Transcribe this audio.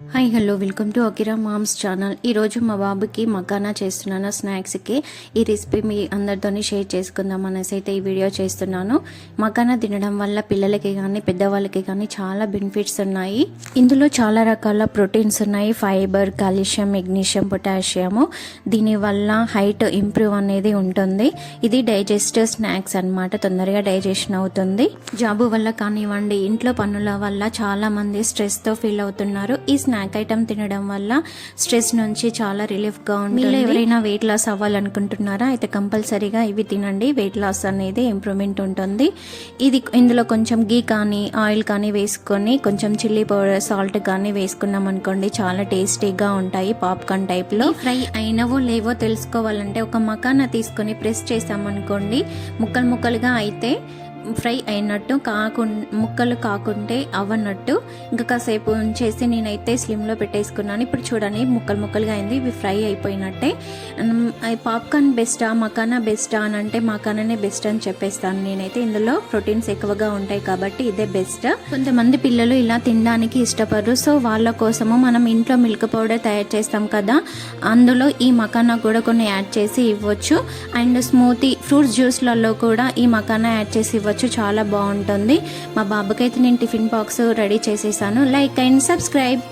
Hi hello welcome to Akira mom's channel. ఈరోజు మా బాబుకి మకానా చేస్తున్నాను స్నాక్స్కి. ఈ రెసిపీ మీ అందరితోని షేర్ చేసుకుందాం అనేసి అయితే ఈ వీడియో చేస్తున్నాను. మకానా తినడం వల్ల పిల్లలకి కానీ పెద్దవాళ్ళకి కానీ చాలా బెనిఫిట్స్ ఉన్నాయి. ఇందులో చాలా రకాల ప్రోటీన్స్ ఉన్నాయి, ఫైబర్, కాల్షియం, మెగ్నీషియం, పొటాషియము. దీనివల్ల హైట్ ఇంప్రూవ్ అనేది ఉంటుంది. ఇది డైజెస్టివ్ స్నాక్స్ అన్నమాట, తొందరగా డైజెషన్ అవుతుంది. జాబు వల్ల కానివ్వండి, ఇంట్లో పనుల వల్ల చాలా మంది స్ట్రెస్తో ఫీల్ అవుతున్నారు. ఈ స్నాక్ ఐటమ్ తినడం వల్ల స్ట్రెస్ నుంచి చాలా రిలీఫ్గా ఉంటుంది. మీరు ఎవరైనా వెయిట్ లాస్ అవ్వాలనుకుంటున్నారా అయితే కంపల్సరీగా ఇవి తినండి. వెయిట్ లాస్ అనేది ఇంప్రూవ్మెంట్ ఉంటుంది. ఇందులో కొంచెం గీ కానీ ఆయిల్ కానీ వేసుకొని కొంచెం చిల్లీ పౌడర్, సాల్ట్ కానీ వేసుకున్నాం అనుకోండి, చాలా టేస్టీగా ఉంటాయి. పాప్కార్న్ టైప్లో. ఫ్రై అయినవో లేవో తెలుసుకోవాలంటే ఒక మకానా తీసుకొని ప్రెస్ చేసామనుకోండి, ముక్కలు ముక్కలుగా అయితే ఫ్రై అయినట్టు, ముక్కలు కాకుంటే అవ్వనట్టు ఇంకా కాసేపు ఉంచేసి నేనైతే స్లిమ్లో పెట్టేసుకున్నాను. ఇప్పుడు చూడండి ముక్కలు ముక్కలుగా అయింది, ఇవి ఫ్రై అయిపోయినట్టే. పాప్కార్న్ బెస్టా మకానా బెస్టా అని అంటే మకానానే బెస్ట్ అని చెప్పేస్తాను నేనైతే. ఇందులో ప్రోటీన్స్ ఎక్కువగా ఉంటాయి కాబట్టి ఇదే బెస్ట్. కొంతమంది పిల్లలు ఇలా తినడానికి ఇష్టపడరు, సో వాళ్ళ కోసము మనం ఇంట్లో మిల్క్ పౌడర్ తయారు చేస్తాం కదా, అందులో ఈ మకానా కూడా కొన్ని యాడ్ చేసి ఇవ్వచ్చు. అండ్ స్మూతీ ఫ్రూట్స్ జ్యూస్లలో కూడా ఈ మకానా యాడ్ చేసి ఇవ్వచ్చు, చాలా బాగుంటుంది. మా బాబుకైతే నేను టిఫిన్ బాక్స్ రెడీ చేసేసాను. Like and subscribe.